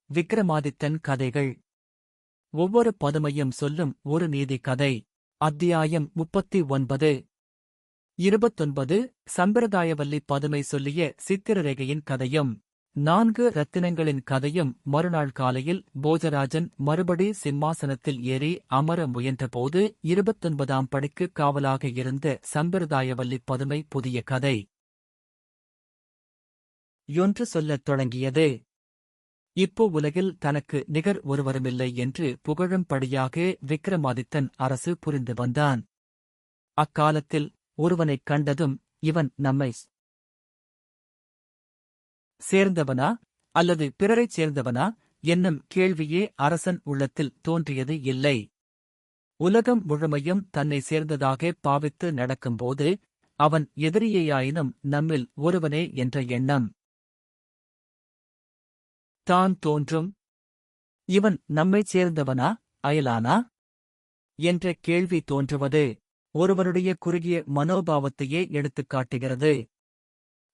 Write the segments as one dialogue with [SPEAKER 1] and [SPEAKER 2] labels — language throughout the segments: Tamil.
[SPEAKER 1] விக்ரமாதித்தன் கதைகள். ஒவ்வொரு பதுமையும் சொல்லும் ஒரு நீதி கதை. அத்தியாயம் 39. 29. சம்பிரதாயவல்லி பதுமை சொல்லிய சித்திரரேகையின் கதையும் 4 ரத்தினங்களின் கதையும். மறுநாள் காலையில் போஜராஜன் மறுபடி சிம்மாசனத்தில் ஏறி அமர முயன்றபோது 29ஆம் படிக்கு காவலாக இருந்த சம்பிரதாயவல்லி பதுமை புதிய கதை ஒன்று சொல்லத் தொடங்கியது. இப்போ உலகில் தனக்கு நிகர் ஒருவருமில்லை என்று புகழும்படியாக விக்ரமாதித்தன் அரசு புரிந்து வந்தான். அக்காலத்தில் ஒருவனைக் கண்டதும், இவன் நம்மை சேர்ந்தவனா அல்லது பிறரைச் சேர்ந்தவனா என்னும் கேள்வியே அரசன் உள்ளத்தில் தோன்றியது இல்லை. உலகம் முழுமையும் தன்னை சேர்ந்ததாக பாவித்து நடக்கும்போது அவன் எதிரியேயாயினும் நம்மில் ஒருவனே என்ற எண்ணம் தான் தோன்றும். இவன் நம்மைச் சேர்ந்தவனா அயலானா என்ற கேள்வி தோன்றுவது ஒருவனுடைய குறுகிய மனோபாவத்தையே எடுத்துக் காட்டுகிறது.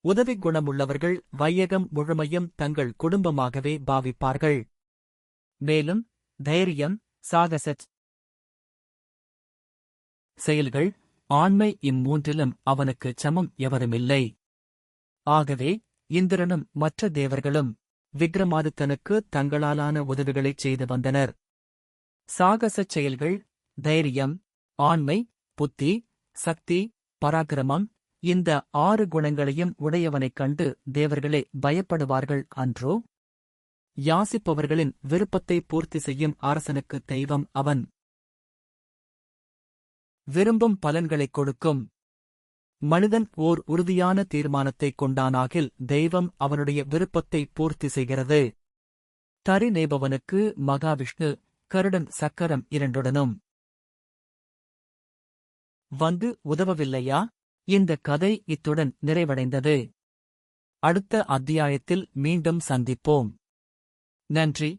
[SPEAKER 1] உதவிக் குணமுள்ளவர்கள் வையகம் முழுமையும் தங்கள் குடும்பமாகவே பாவிப்பார்கள். மேலும் தைரியம், சாகசச் செயல்கள், ஆண்மை இம்மூன்றிலும் அவனுக்குச் சமம் எவருமில்லை. ஆகவே இந்திரனும் மற்ற தேவர்களும் விக்ரமாதித்தனுக்கு தங்களாலான உதவிகளைச் செய்து வந்தனர். சாகசச் செயல்கள், தைரியம், ஆண்மை, புத்தி, சக்தி, பராக்கிரமம், இந்த 6 குணங்களையும் உடையவனைக் கண்டு தேவர்களே பயப்படுவார்கள் அன்றோ? யாசிப்பவர்களின் விருப்பத்தை பூர்த்தி செய்யும் அரசனுக்கு தெய்வம் அவன். விரும்பும் பலன்களைக் கொடுக்கும். மனிதன் ஓர் உறுதியான தீர்மானத்தைக் கொண்டானாகில் தெய்வம் அவனுடைய விருப்பத்தை பூர்த்தி செய்கிறது. தரி நெய்பவனுக்கு மகாவிஷ்ணு கருடன் சக்கரம் 2டுடனும் வந்து உதவவில்லையா? இந்த கதை இத்துடன் நிறைவடைந்தது. அடுத்த அத்தியாயத்தில் மீண்டும் சந்திப்போம். நன்றி.